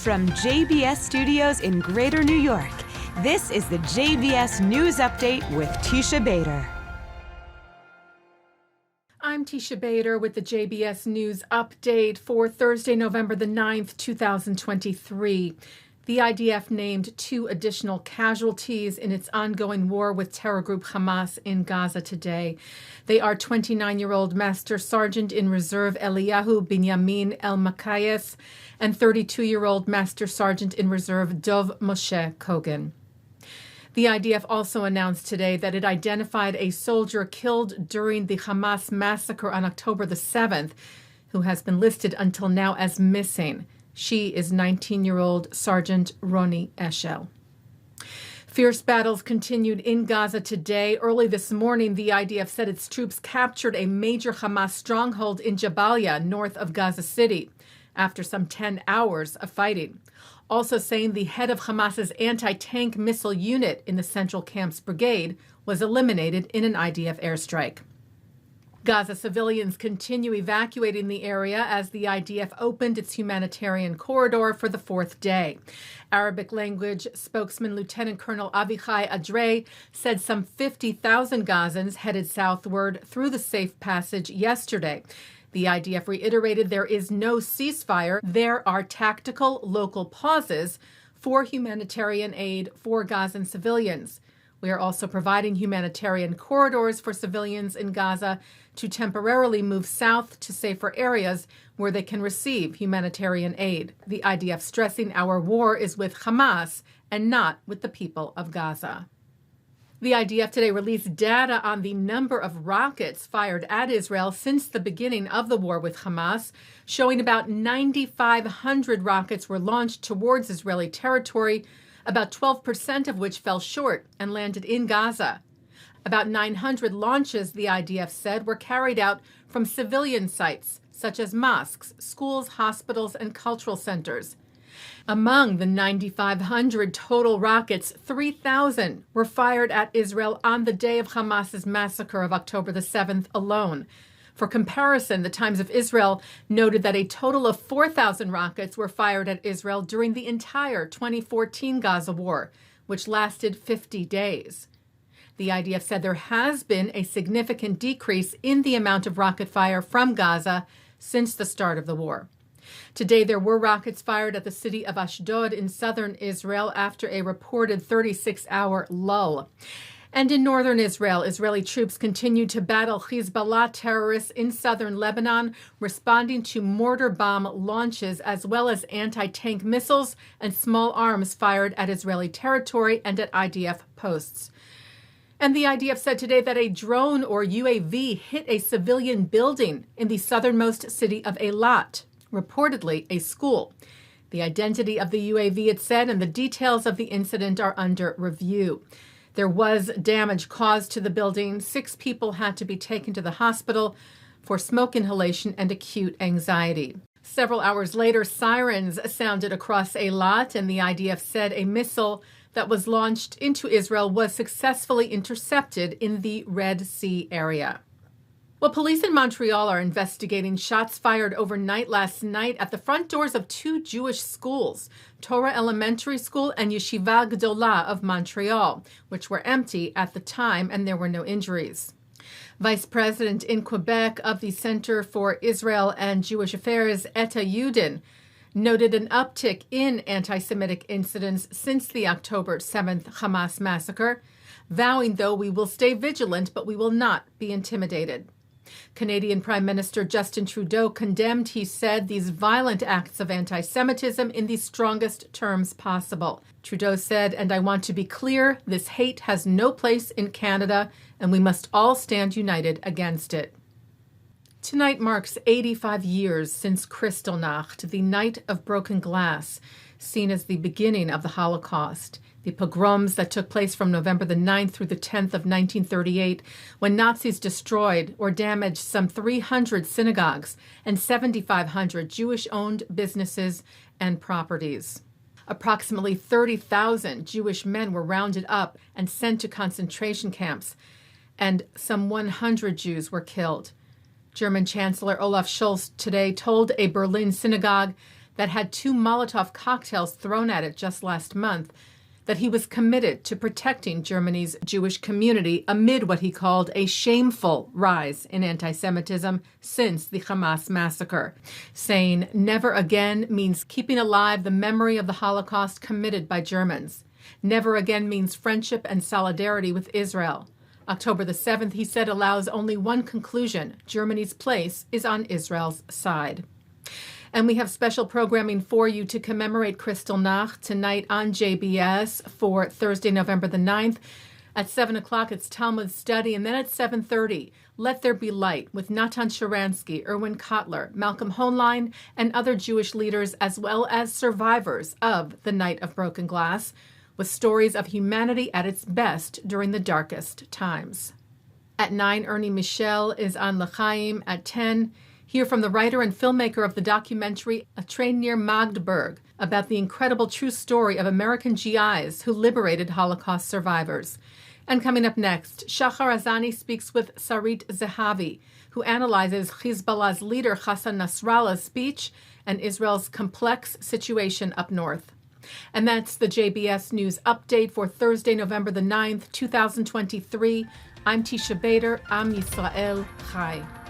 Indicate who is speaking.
Speaker 1: From JBS Studios in Greater New York, this is the JBS News Update with Teisha Bader.
Speaker 2: I'm Teisha Bader with the JBS News Update for Thursday, November the 9th, 2023. The IDF named 2 additional casualties in its ongoing war with terror group Hamas in Gaza today. They are 29-year-old Master Sergeant in Reserve Eliyahu Binyamin El-Makayes and 32-year-old Master Sergeant in Reserve Dov Moshe Kogan. The IDF also announced today that it identified a soldier killed during the Hamas massacre on October the 7th, who has been listed until now as missing. She is 19-year-old Sergeant Roni Eshel. Fierce battles continued in Gaza today. Early this morning, the IDF said its troops captured a major Hamas stronghold in Jabalia, north of Gaza City, after some 10 hours of fighting. Also saying the head of Hamas's anti-tank missile unit in the Central Camps Brigade was eliminated in an IDF airstrike. Gaza civilians continue evacuating the area as the IDF opened its humanitarian corridor for the 4th day. Arabic language spokesman Lieutenant Colonel Avichai Adrei said some 50,000 Gazans headed southward through the safe passage yesterday. The IDF reiterated there is no ceasefire. There are tactical local pauses for humanitarian aid for Gazan civilians. We are also providing humanitarian corridors for civilians in Gaza to temporarily move south to safer areas where they can receive humanitarian aid. The IDF stressing our war is with Hamas and not with the people of Gaza. The IDF today released data on the number of rockets fired at Israel since the beginning of the war with Hamas, showing about 9,500 rockets were launched towards Israeli territory, about 12% of which fell short and landed in Gaza. About 900 launches, the IDF said, were carried out from civilian sites, such as mosques, schools, hospitals, and cultural centers. Among the 9,500 total rockets, 3,000 were fired at Israel on the day of Hamas's massacre of October the 7th alone. For comparison, the Times of Israel noted that a total of 4,000 rockets were fired at Israel during the entire 2014 Gaza war, which lasted 50 days. The IDF said there has been a significant decrease in the amount of rocket fire from Gaza since the start of the war. Today, there were rockets fired at the city of Ashdod in southern Israel after a reported 36-hour lull. And in northern Israel, Israeli troops continued to battle Hezbollah terrorists in southern Lebanon, responding to mortar bomb launches as well as anti-tank missiles and small arms fired at Israeli territory and at IDF posts. And the IDF said today that a drone or UAV hit a civilian building in the southernmost city of Eilat, reportedly a school. The identity of the UAV, it said, and the details of the incident are under review. There was damage caused to the building. 6 people had to be taken to the hospital for smoke inhalation and acute anxiety. Several hours later, sirens sounded across Eilat, and the IDF said a missile that was launched into Israel was successfully intercepted in the Red Sea area. Well, police in Montreal are investigating shots fired overnight last night at the front doors of 2 Jewish schools, Torah Elementary School and Yeshiva Gdola of Montreal, which were empty at the time, and there were no injuries. Vice President in Quebec of the Center for Israel and Jewish Affairs, Etta Yudin, noted an uptick in anti-Semitic incidents since the October 7th Hamas massacre, vowing, though, we will stay vigilant, but we will not be intimidated. Canadian Prime Minister Justin Trudeau condemned, he said, these violent acts of anti-Semitism in the strongest terms possible. Trudeau said, and I want to be clear, this hate has no place in Canada, and we must all stand united against it. Tonight marks 85 years since Kristallnacht, the night of broken glass, seen as the beginning of the Holocaust. The pogroms that took place from November the 9th through the 10th of 1938, when Nazis destroyed or damaged some 300 synagogues and 7,500 Jewish-owned businesses and properties. Approximately 30,000 Jewish men were rounded up and sent to concentration camps, and some 100 Jews were killed. German Chancellor Olaf Scholz today told a Berlin synagogue that had 2 Molotov cocktails thrown at it just last month, that he was committed to protecting Germany's Jewish community amid what he called a shameful rise in anti-Semitism since the Hamas massacre, saying never again means keeping alive the memory of the Holocaust committed by Germans. Never again means friendship and solidarity with Israel. October the 7th, he said, allows only one conclusion: Germany's place is on Israel's side. And we have special programming for you to commemorate Kristallnacht tonight on JBS for Thursday, November the 9th. At 7 o'clock, it's Talmud Study. And then at 7:30, Let There Be Light with Natan Sharansky, Irwin Cotler, Malcolm Hoenlein, and other Jewish leaders, as well as survivors of the Night of Broken Glass, with stories of humanity at its best during the darkest times. At 9, Ernie Michel is on L'chaim. At 10, hear from the writer and filmmaker of the documentary A Train Near Magdeburg about the incredible true story of American GIs who liberated Holocaust survivors. And coming up next, Shahar Azani speaks with Sarit Zehavi, who analyzes Hezbollah's leader Hassan Nasrallah's speech and Israel's complex situation up north. And that's the JBS News Update for Thursday, November the 9th, 2023. I'm Teisha Bader. Am Yisrael Chai.